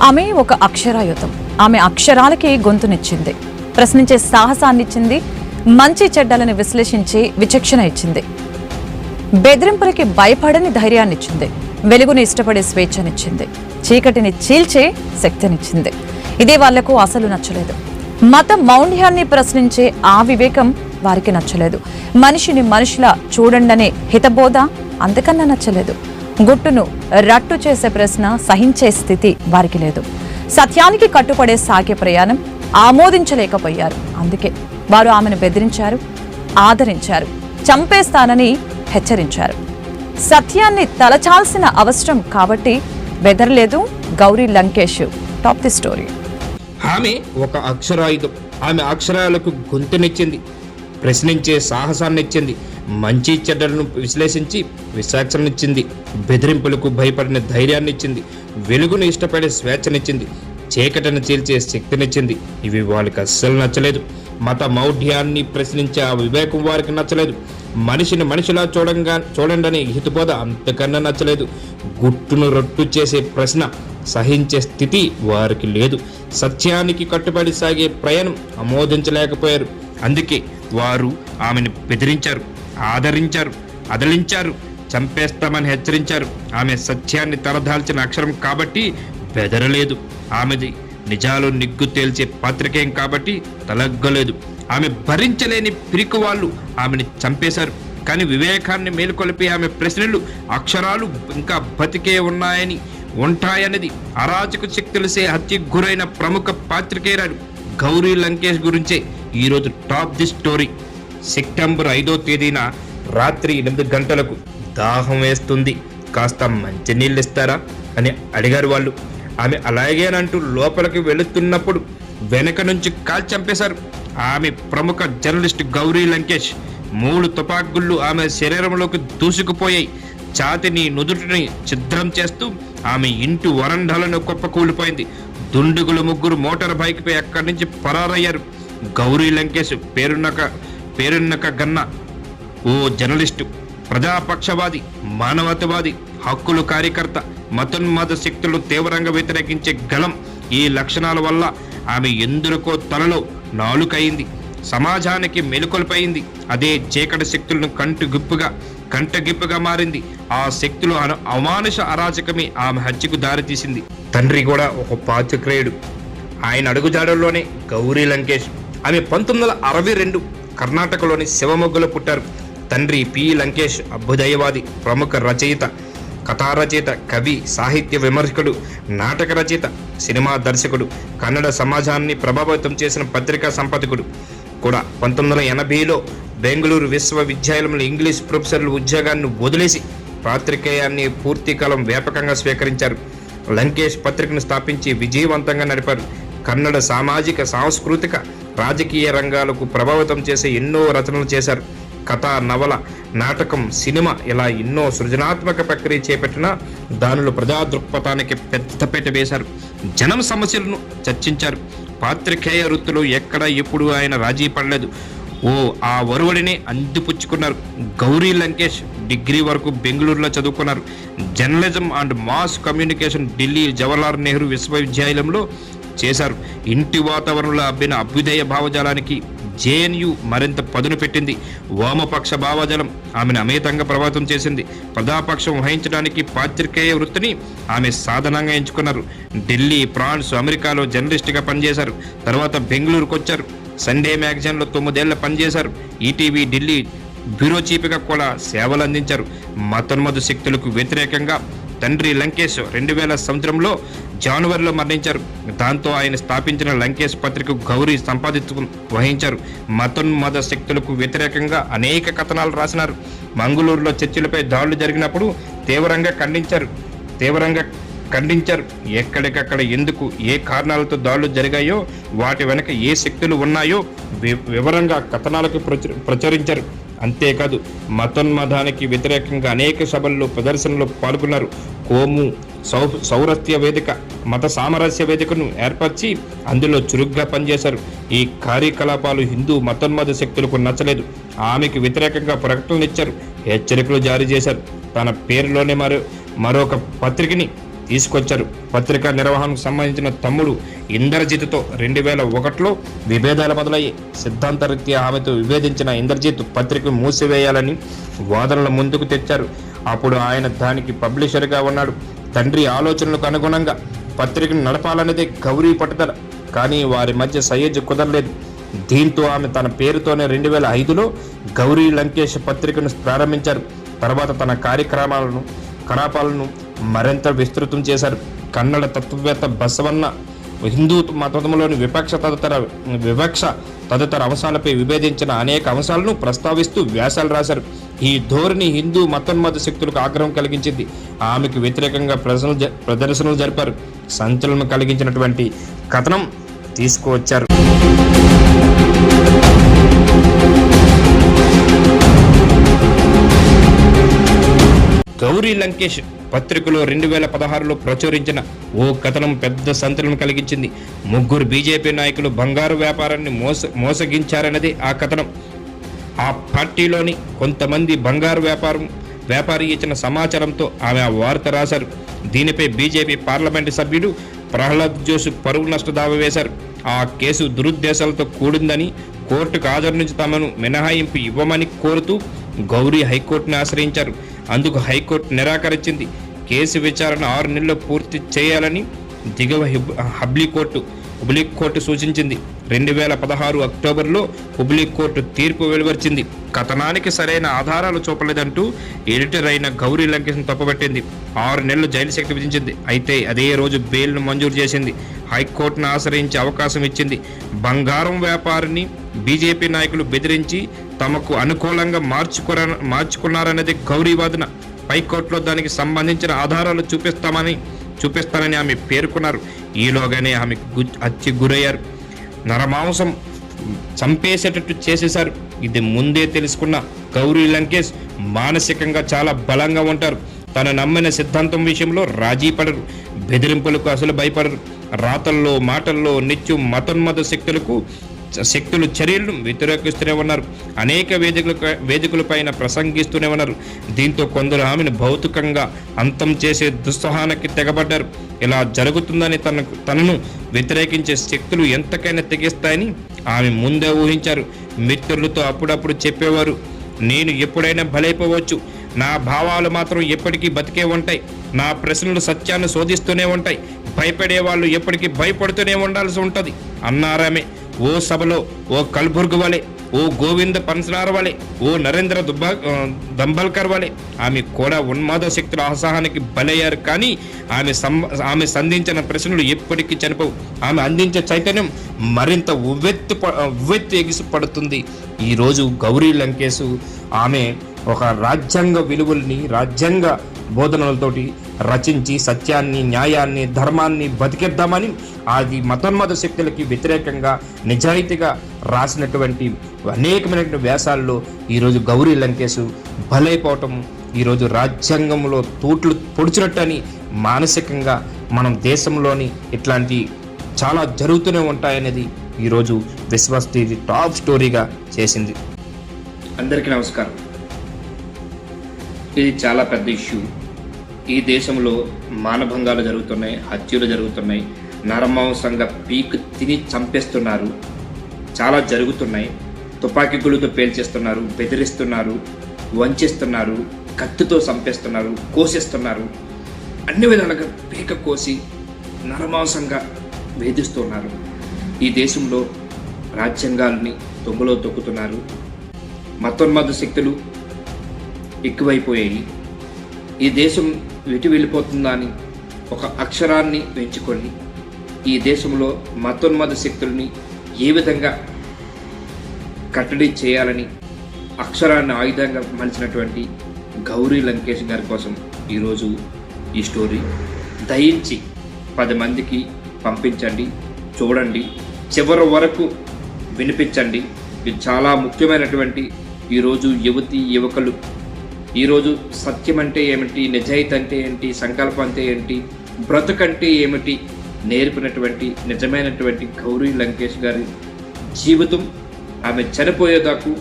ఆమె ఒక అక్షరాయుతం. ఆమె అక్షరాలకి గొంతునిచ్చింది, ప్రశ్నించే సాహసాన్నిచ్చింది, మంచి చెడ్డలను విశ్లేషించి విచక్షణ ఇచ్చింది, బెదిరింపులకి భయపడని ధైర్యాన్నిచ్చింది, వెలుగుని ఇష్టపడే స్వేచ్ఛనిచ్చింది, చీకటిని చీల్చే శక్తినిచ్చింది. ఇదే వాళ్లకు అసలు నచ్చలేదు. మత మౌఢ్యాన్ని ప్రశ్నించే ఆ వివేకం వారికి నచ్చలేదు. మనిషిని మనిషిలా చూడండనే హితబోధ అంతకన్నా నచ్చలేదు. గుట్టును రట్టు చేసే ప్రశ్న సహించే స్థితి వారికి లేదు. సత్యానికి కట్టుపడే సాగే ప్రయాణం ఆమోదించలేకపోయారు. అందుకే వారు ఆమెను బెదిరించారు, ఆదరించారు, చంపేస్తానని హెచ్చరించారు. సత్యాన్ని తలచాల్సిన అవసరం కాబట్టి బెదరలేదు Gauri Lankesh. Top the story. ఆమె ఒక అక్షరాయుధం. ఆమె అక్షరాలకు గొంతునిచ్చింది, ప్రశ్నించే సాహసాన్నిచ్చింది, మంచి చెడ్డలను విశ్లేషించి విచక్షణనిచ్చింది, బెదిరింపులకు భయపడిన ధైర్యాన్నిచ్చింది, వెలుగును ఇష్టపడే స్వేచ్ఛనిచ్చిండి, చీకటిని చీల్చే శక్తినిచ్చింది. ఇవి వాళ్ళకి అస్సలు నచ్చలేదు. మత మౌఢ్యాన్ని ప్రశ్నించే ఆ వివేకం వారికి నచ్చలేదు. మనిషిని మనిషిలా చూడండి హితబోధ అంతకన్నా నచ్చలేదు. గుట్టును రొట్టు చేసే ప్రశ్న సహించే స్థితి వారికి లేదు. సత్యానికి కట్టుబడి సాగే ప్రయాణం ఆమోదించలేకపోయారు. అందుకే వారు ఆమెను బెదిరించారు, ఆదరించారు, అదలించారు, చంపేస్తామని హెచ్చరించారు. ఆమె సత్యాన్ని తలదాల్చిన అక్షరం కాబట్టి బెదరలేదు. ఆమెది నిజాలు నిగ్గు తేల్చే పత్రికేం కాబట్టి తలగ్గలేదు. ఆమె భరించలేని పిరికి వాళ్ళు ఆమెను చంపేశారు. కానీ వివేకాన్ని మేలుకొలిపి ఆమె ప్రశ్నలు, అక్షరాలు ఇంకా బతికే ఉంటాయన్నది అరాచక శక్తులసే హత్యకు గురైన ప్రముఖ పాత్రికేయురాలు గౌరీ లంకేష్ గురించే ఈరోజు టాప్ ది స్టోరీ. సెప్టెంబర్ 5వ తేదీన రాత్రి 8 గంటలకు దాహం వేస్తుంది, కాస్త మంచినీళ్ళు ఇస్తారా అని అడిగారు వాళ్ళు. ఆమె అలాగేనంటూ లోపలికి వెళుతున్నప్పుడు వెనక నుంచి కాల్చి చంపేశారు. ఆమె ప్రముఖ జర్నలిస్ట్ గౌరీ లంకేష్ 3 తుపాకుళ్ళు ఆమె శరీరంలోకి దూసుకుపోయాయి. ఛాతిని నుదుటిని ఛిద్రం చేస్తూ ఆమె ఇంటి వరండాలను కుప్పకూలిపోయింది. దుండుగులు 3 మోటార్ బైక్పై అక్కడి నుంచి పరారయ్యారు. గౌరీ లంకేష్ పేరున్నక గన్న ఓ జర్నలిస్టు, ప్రజాపక్షవాది, మానవతావాది, హక్కుల కార్యకర్త, మతోన్మాద శక్తులను తీవ్రంగా వ్యతిరేకించే గలం. ఈ లక్షణాల వల్ల ఆమె ఎందుకో తలలో నాలుకయింది, సమాజానికి మెలుకొల్పయింది. అదే చీకటి శక్తులను కంటగిప్పుగా మారింది. ఆ శక్తులు అమానుష అరాచకమే ఆమె హత్యకు దారితీసింది. తండ్రి కూడా ఒక పాత్రికేయుడు. ఆయన అడుగుజాడల్లోనే గౌరీ లంకేష్. ఆమె 1962 కర్ణాటకలోని శివమొగ్గలో పుట్టారు. తండ్రి పి లంకేష్ అభ్యుదయవాది, ప్రముఖ రచయిత, కథా రచయిత, కవి, సాహిత్య విమర్శకుడు, నాటక రచయిత, సినిమా దర్శకుడు, కన్నడ సమాజాన్ని ప్రభావితం చేసిన పత్రికా సంపాదకుడు కూడా. 1980లో బెంగళూరు విశ్వవిద్యాలయంలో ఇంగ్లీష్ ప్రొఫెసర్ల ఉద్యోగాన్ని వదిలేసి పాత్రికేయాన్ని పూర్తికాలం వ్యాపకంగా స్వీకరించారు. లంకేష్ పత్రికను స్థాపించి విజయవంతంగా నడిపారు. కన్నడ సామాజిక, సాంస్కృతిక, రాజకీయ రంగాలకు ప్రభావితం చేసే ఎన్నో రచనలు చేశారు. కథ, నవల, నాటకం, సినిమా ఇలా ఎన్నో సృజనాత్మక ప్రక్రియ చేపట్టినా దానిలో ప్రజా దృక్పథానికి పెద్దపీట వేశారు. జనం సమస్యలను చర్చించారు. పాత్రికేయ వృత్తిలో ఎక్కడ ఎప్పుడు ఆయన రాజీ పడలేదు. ఆ ఒరవడినే అందిపుచ్చుకున్నారు. గౌరీ లంకేష్ డిగ్రీ వరకు బెంగళూరులో చదువుకున్నారు. Journalism and mass communication Delhi Jawaharlal Nehru విశ్వవిద్యాలయంలో చేశారు. ఇంటి వాతావరణంలో అబ్బిన అభ్యుదయ భావజాలానికి జేఎన్యు మరింత పదును పెట్టింది. వామపక్ష భావజాలం ఆమెను అమితంగా ప్రభావితం చేసింది. ప్రజాపక్షం వహించడానికి పాత్రికేయ వృత్తిని ఆమె సాధనంగా ఎంచుకున్నారు. ఢిల్లీ, ఫ్రాన్స్, అమెరికాలో జర్నలిస్ట్గా పనిచేశారు. తర్వాత బెంగళూరుకు వచ్చారు. సండే మ్యాగజైన్లో 9 ఏళ్ల పనిచేశారు. ఈటీవీ ఢిల్లీ బ్యూరో చీఫ్గా కూడా సేవలు అందించారు. మతోన్మాద శక్తులకు వ్యతిరేకంగా తండ్రి లంకేష్ 2000 సంవత్సరంలో జనవరిలో మరణించారు. దాంతో ఆయన స్థాపించిన లంకేష్ పత్రిక గౌరీ సంపాదిత్వం వహించారు. మతోన్మాద శక్తులకు వ్యతిరేకంగా అనేక కథనాలు రాసినారు. మంగళూరులో చర్చిలపై దాడులు జరిగినప్పుడు తీవ్రంగా ఖండించారు. ఎక్కడికక్కడ ఎందుకు, ఏ కారణాలతో దాడులు జరిగాయో, వాటి వెనక ఏ శక్తులు ఉన్నాయో వివరంగా కథనాలకు ప్రచురించారు. అంతేకాదు మతోన్మాదానికి వ్యతిరేకంగా అనేక సభల్లో, ప్రదర్శనలో పాల్గొన్నారు. కోము సౌరస్య వేదిక, మత సామరస్య వేదికను ఏర్పరిచి అందులో చురుగ్గా పనిచేశారు. ఈ కార్యకలాపాలు హిందూ మతోన్మాద శక్తులకు నచ్చలేదు. ఆమెకు వ్యతిరేకంగా ప్రకటనలు ఇచ్చారు, హెచ్చరికలు జారీ చేశారు. తన పేరులోనే మరొక పత్రికని తీసుకొచ్చారు. పత్రికా నిర్వహణకు సంబంధించిన తమ్ముడు ఇంద్రజిత్తో 2001లో విభేదాలు మొదలయ్యాయి. సిద్ధాంతరీత్యా ఆమెతో విభేదించిన ఇంద్రజిత్ పత్రిక మూసివేయాలని వాదనల ముందుకు తెచ్చారు. అప్పుడు ఆయన దానికి పబ్లిషర్గా ఉన్నాడు. తండ్రి ఆలోచనలకు అనుగుణంగా పత్రికను నడపాలనేదే గౌరీ పట్టుదల. కానీ వారి మధ్య సయోధ్య కుదరలేదు. దీంతో ఆమె తన పేరుతోనే 2005లో గౌరీ లంకేష్ పత్రికను ప్రారంభించారు. తర్వాత తన కలాపాలను మరింత విస్తృతం చేశారు. కన్నడ తత్వవేత్త బసవన్న హిందూ మతంలోని వివక్ష తదితర అంశాలపై విభేదించిన అనేక అంశాలను ప్రస్తావిస్తూ వ్యాసాలు రాశారు. ఈ ధోరణి హిందూ మతోన్మాద శక్తులకు ఆగ్రహం కలిగించింది. ఆమెకు వ్యతిరేకంగా ప్రదర్శనలు జరిపారు. సంచలనం కలిగించినటువంటి కథనం తీసుకువచ్చారు. గౌరీ లంకేష్ పత్రికలో 2016లో ప్రచురించిన ఓ కథనం పెద్ద సంచలనం కలిగించింది. 3 బీజేపీ నాయకులు బంగారు వ్యాపారాన్ని మోసగించారన్నది ఆ కథనం. ఆ పార్టీలోని కొంతమంది బంగారు వ్యాపారి ఇచ్చిన సమాచారంతో ఆమె ఆ వార్త రాశారు. దీనిపై బీజేపీ పార్లమెంటు సభ్యుడు ప్రహ్లాద్ జోషి పరువు నష్ట దావా వేశారు. ఆ కేసు దురుద్దేశాలతో కూడిందని, కోర్టుకు హాజరు నుంచి తమను మినహాయింపు ఇవ్వమని కోరుతూ గౌరీ హైకోర్టును ఆశ్రయించారు. అందుకు హైకోర్టు నిరాకరించింది. కేసు విచారణ 6 నెలల్లో పూర్తి చేయాలని దిగువ హుబ్లీ కోర్టు సూచించింది. 2016 అక్టోబర్లో హుబ్లీ కోర్టు తీర్పు వెలువరించింది. కథనానికి సరైన ఆధారాలు చూపలేదంటూ ఎడిటర్ అయిన గౌరీ లంకేష్ను తప్పుపట్టింది. 6 నెలలు జైలు శిక్ష విధించింది. అయితే అదే రోజు బెయిల్ను మంజూరు చేసింది. హైకోర్టును ఆశ్రయించే అవకాశం ఇచ్చింది. బంగారం వ్యాపారిని బీజేపీ నాయకులు బెదిరించి తమకు అనుకూలంగా మార్చుకున్నారన్నది గౌరీ వాదన. హైకోర్టులో దానికి సంబంధించిన ఆధారాలు చూపిస్తానని ఆమె పేర్కొన్నారు. ఈలోగానే ఆమె హత్య గురయ్యారు. నరమాంసం చంపేసేటట్టు చేసేశారు. ఇది ముందే తెలుసుకున్న గౌరీ లంకేష్ మానసికంగా చాలా బలంగా ఉంటారు. తన నమ్మిన సిద్ధాంతం విషయంలో రాజీ పడరు. బెదిరింపులకు అసలు భయపడరు. రాతల్లో మాటల్లో నిత్యం మతోన్మాద శక్తులు చర్యలను వ్యతిరేకిస్తూనే ఉన్నారు. అనేక వేదికలపైన ప్రసంగిస్తూనే ఉన్నారు. దీంతో కొందరు ఆమెను భౌతికంగా అంతం చేసే దుస్సహానికి తెగబడ్డారు. ఇలా జరుగుతుందని తనను వ్యతిరేకించే శక్తులు ఎంతకైనా తెగిస్తాయని ఆమె ముందే ఊహించారు. మిత్రులతో అప్పుడప్పుడు చెప్పేవారు, నేను ఎప్పుడైనా బలైపోవచ్చు, నా భావాలు మాత్రం ఎప్పటికీ బతికే ఉంటాయి, నా ప్రశ్నలు సత్యాన్ని శోధిస్తూనే ఉంటాయి, భయపడే వాళ్ళు ఎప్పటికీ భయపడుతూనే ఉండాల్సి ఉంటుంది అన్నారామె. ఓ సభలో ఓ కల్బుర్గ్ వలె, ఓ గోవింద పన్సనార్ వలె, ఓ నరేంద్ర దంబల్కర్ వలె ఆమె కూడా ఉన్మాద శక్తుల అసహనానికి బలయ్యారు. కానీ ఆమె సంధించిన ప్రశ్నలు ఎప్పటికీ చనిపోవు. ఆమె అందించే చైతన్యం మరింత ఉవ్వెత్తి ఎగిసిపడుతుంది. ఈరోజు గౌరీ లంకేష్ ఆమె ఒక రాజ్యాంగ విలువల్ని, రాజ్యాంగ బోధనలతోటి రచించి సత్యాన్ని, న్యాయాన్ని, ధర్మాన్ని బతికిద్దామని అది మతోన్మాద శక్తులకి వ్యతిరేకంగా నిజాయితీగా రాసినటువంటి అనేకమైనటువంటి వ్యాసాల్లో ఈరోజు గౌరీ లంకేష్ బలైపోవటం, ఈరోజు రాజ్యాంగంలో తూట్లు పొడిచినట్టని మానసికంగా మనం దేశంలోని ఇట్లాంటి చాలా జరుగుతూనే ఉంటాయనేది ఈరోజు విశ్వాస్ టీవీ టాప్ స్టోరీగా చేసింది. అందరికీ నమస్కారం. ఇది చాలా పెద్ద ఇష్యూ. ఈ దేశంలో మానభంగాలు జరుగుతున్నాయి, హత్యలు జరుగుతున్నాయి, నరమాంసంగా పీక్ తిని చంపేస్తున్నారు, చాలా జరుగుతున్నాయి. తుపాకీ గుళ్ళతో పేల్చేస్తున్నారు, బెదిరిస్తున్నారు, వంచేస్తున్నారు, కత్తితో చంపేస్తున్నారు, కోసేస్తున్నారు, అన్ని విధాలుగా పీక కోసి నరమాంసంగా వేధిస్తున్నారు. ఈ దేశంలో రాజ్యాంగాల్ని తొంగలో తొక్కుతున్నారు. మతోన్మాద శక్తులు ఎక్కువైపోయాయి. ఈ దేశం ఎటు వెళ్ళిపోతుందా అని ఒక అక్షరాన్ని పెంచుకొని ఈ దేశంలో మతోన్మాద శక్తుల్ని ఏ విధంగా కట్టడి చేయాలని అక్షరాన్ని ఆయుధంగా మలిచినటువంటి గౌరీ లంకేష్ గారి కోసం ఈరోజు ఈ స్టోరీ. దయించి 10 మందికి పంపించండి, చూడండి, చివరి వరకు వినిపించండి. ఇది చాలా ముఖ్యమైనటువంటి ఈరోజు యువకులు ఈరోజు సత్యం అంటే ఏమిటి, నిజాయితీ అంటే ఏంటి, సంకల్పం అంటే ఏంటి, బ్రతుకంటే ఏమిటి నేర్పినటువంటి నిజమైనటువంటి గౌరీ లంకేష్ గారి జీవితం, ఆమె చనిపోయేదాకా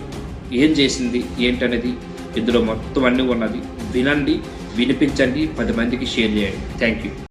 ఏం చేసింది ఏంటనేది ఇందులో మొత్తం అన్నీ ఉన్నది. వినండి, వినిపించండి, 10 మందికి షేర్ చేయండి. Thank you.